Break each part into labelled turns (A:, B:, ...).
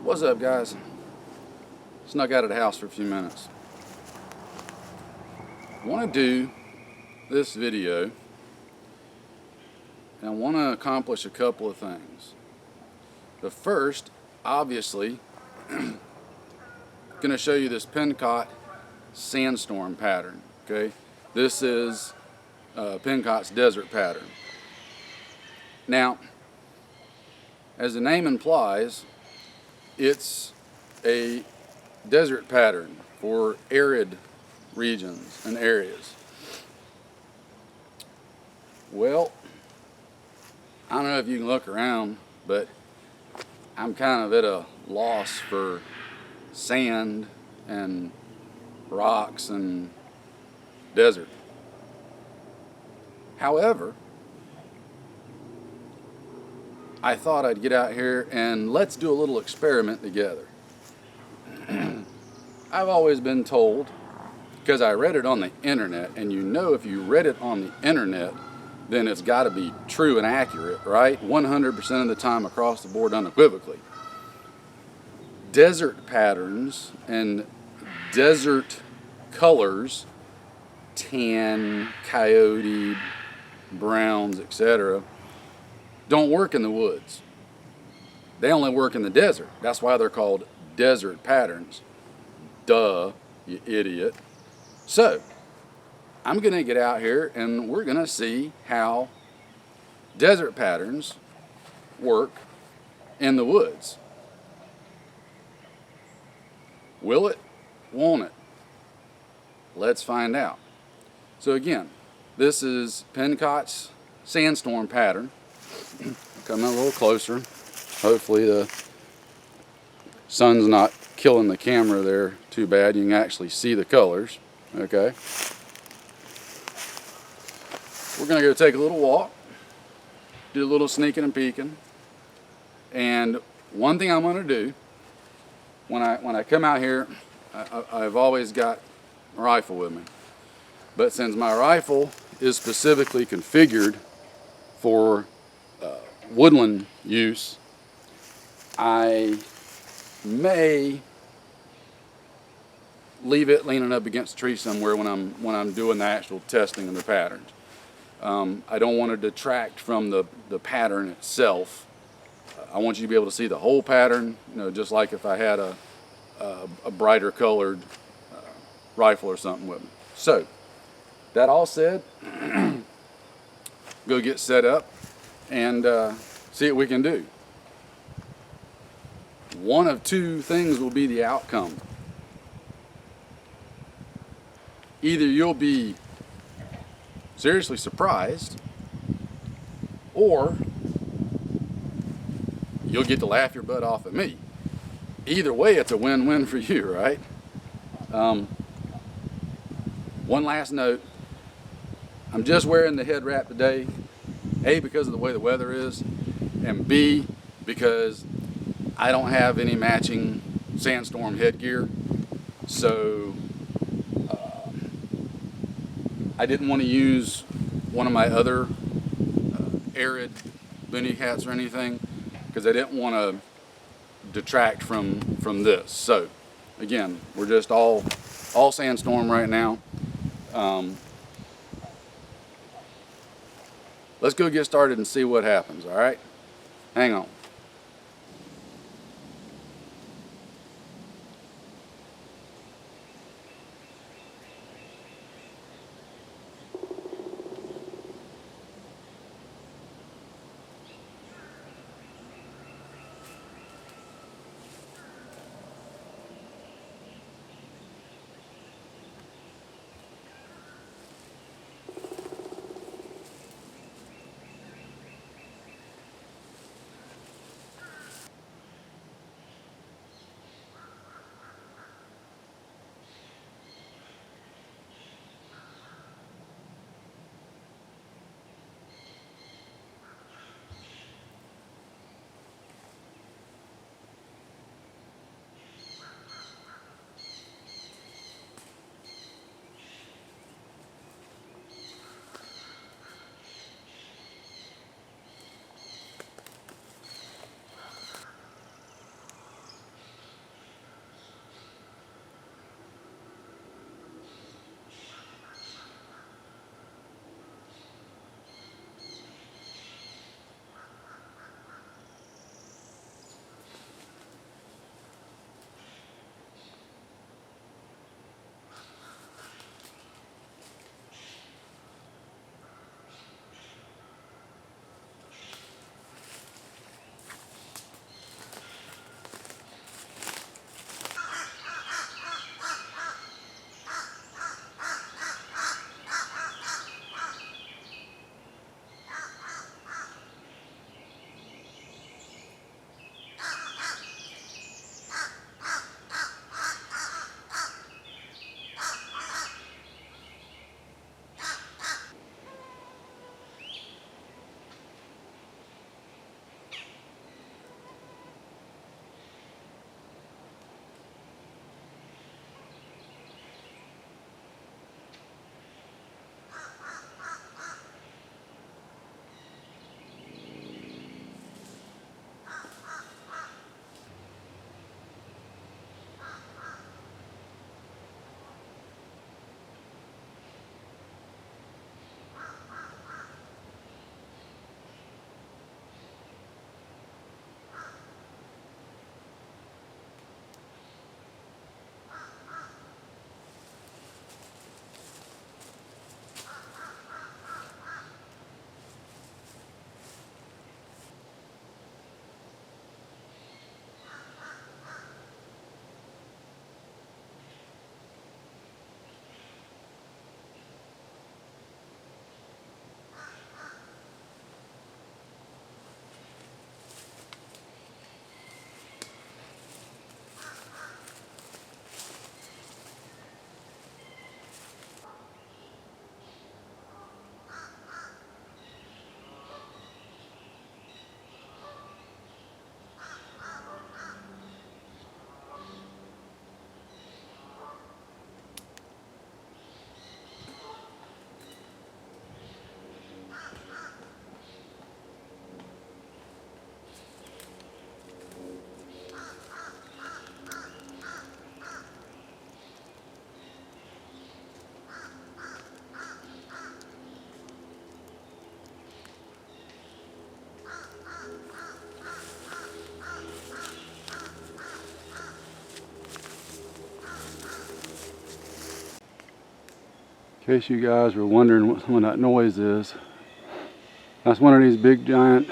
A: What's up, guys? Snuck out of the house for a few minutes. I want to do this video and I want to accomplish a couple of things. The first, obviously, going to show you this Pencott Sandstorm pattern. Okay, this is Pencott's desert pattern. Now, as the name implies, it's a desert pattern for arid regions and areas. Well, I don't know if you can look around, but I'm kind of at a loss for sand and rocks and desert. However, I thought I'd get out here and let's do a little experiment together. I've always been told, because I read it on the internet, and you know if you read it on the internet, then it's got to be true and accurate, right? 100% of the time across the board unequivocally. Desert patterns and desert colors, tan, coyote, browns, etc., don't work in the woods. They only work in the desert. That's why they're called desert patterns. Duh, you idiot. So, I'm going to get out here and we're going to see how desert patterns work in the woods. Will it? Won't it? Let's find out. So again, this is Pencott's Sandstorm pattern. Come in a little closer. Hopefully the sun's not killing the camera there too bad. You can actually see the colors. Okay. We're going to go take a little walk, do a little sneaking and peeking. And one thing I'm going to do when I come out here, I've always got a rifle with me. But since my rifle is specifically configured for woodland use, I may leave it leaning up against a tree somewhere when I'm doing the actual testing of the patterns. I don't want to detract from the pattern itself. I want you to be able to see the whole pattern, just like if I had a brighter colored rifle or something with me. So, that all said, go get set up and see what we can do. One of two things will be the outcome. Either you'll be seriously surprised, or you'll get to laugh your butt off at me. Either way, it's a win-win for you, right? One last note. I'm just wearing the head wrap today, A, because of the way the weather is, and B, because I don't have any matching sandstorm headgear. So I didn't want to use one of my other arid boonie hats or anything, because I didn't want to detract from this. So again, we're just all sandstorm right now. Let's go get started and see what happens, all right? Hang on.
B: In case you guys were wondering what some of that noise is, that's one of these big giant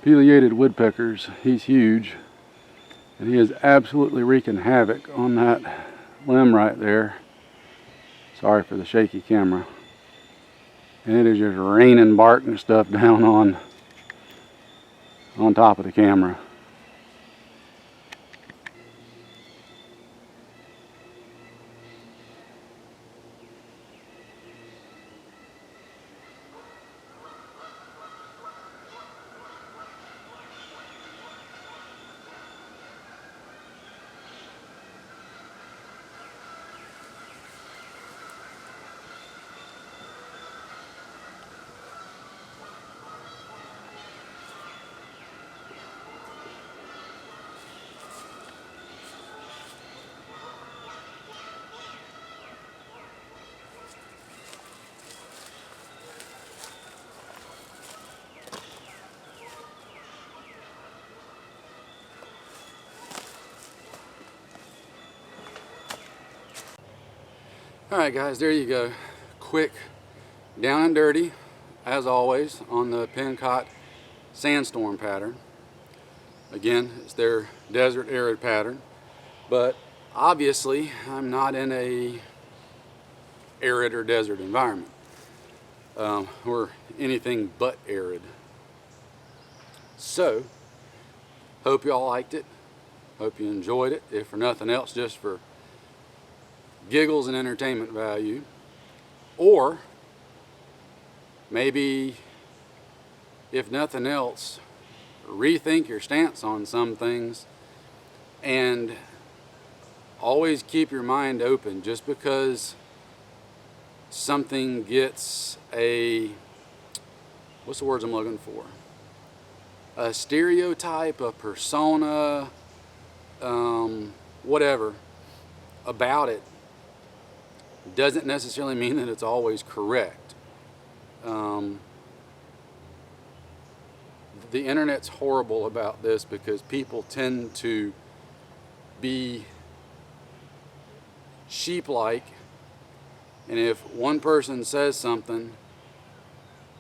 B: pileated woodpeckers. He's huge, and he is absolutely wreaking havoc on that limb right there. Sorry for the shaky camera. And it is just raining bark and stuff down on top of the camera. Alright guys, there you go. Quick, down and dirty, as always, on the Pencott Sandstorm pattern. Again, it's their desert arid pattern, but obviously I'm not in a arid or desert environment. We're anything but arid. So, hope y'all liked it. Hope you enjoyed it. If for nothing else, just for giggles and entertainment value. Or maybe, if nothing else, rethink your stance on some things, and always keep your mind open. Just because something gets a, what's the words I'm looking for? A stereotype, a persona, whatever, about it, doesn't necessarily mean that it's always correct. The internet's horrible about this because people tend to be sheep-like, and if one person says something,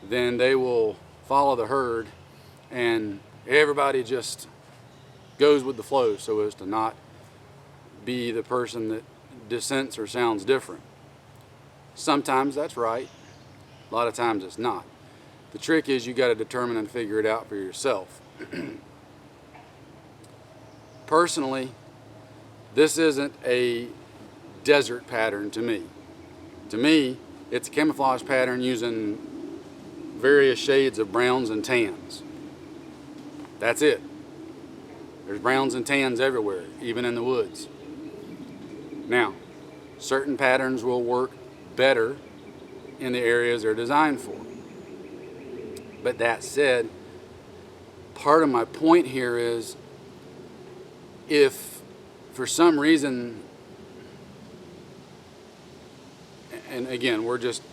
B: then they will follow the herd, and everybody just goes with the flow so as to not be the person that dissents or sounds different. Sometimes that's right, a lot of times it's not. The trick is you got to determine and figure it out for yourself. Personally, this isn't a desert pattern to me. To me, it's a camouflage pattern using various shades of browns and tans. That's it. There's browns and tans everywhere, even in the woods. Now, certain patterns will work better in the areas they're designed for. But that said, part of my point here is, if for some reason, and again, we're just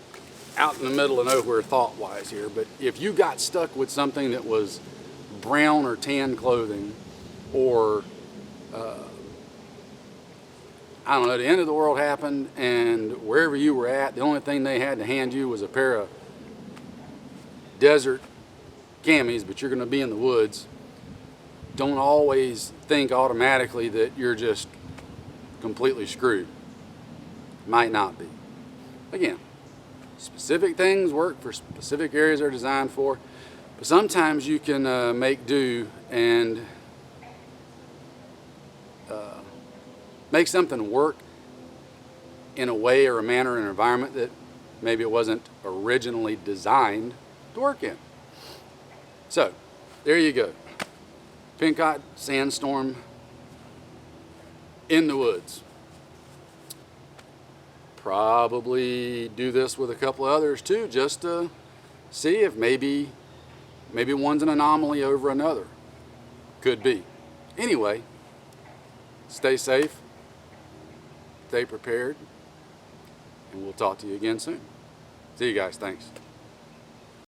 B: out in the middle of nowhere thought-wise here, but if you got stuck with something that was brown or tan clothing, or I don't know, the end of the world happened, and wherever you were at, the only thing they had to hand you was a pair of desert camis, but you're going to be in the woods, don't always think automatically that you're just completely screwed. Might not be. Again, specific things work for specific areas they're designed for, but sometimes you can make do and make something work in a way or a manner or an environment that maybe it wasn't originally designed to work in. So, there you go. Pencott Sandstorm in the woods. Probably do this with a couple of others too, just to see if maybe one's an anomaly over another. Could be. Anyway, stay safe, stay prepared, and we'll talk to you again soon. See you guys. Thanks.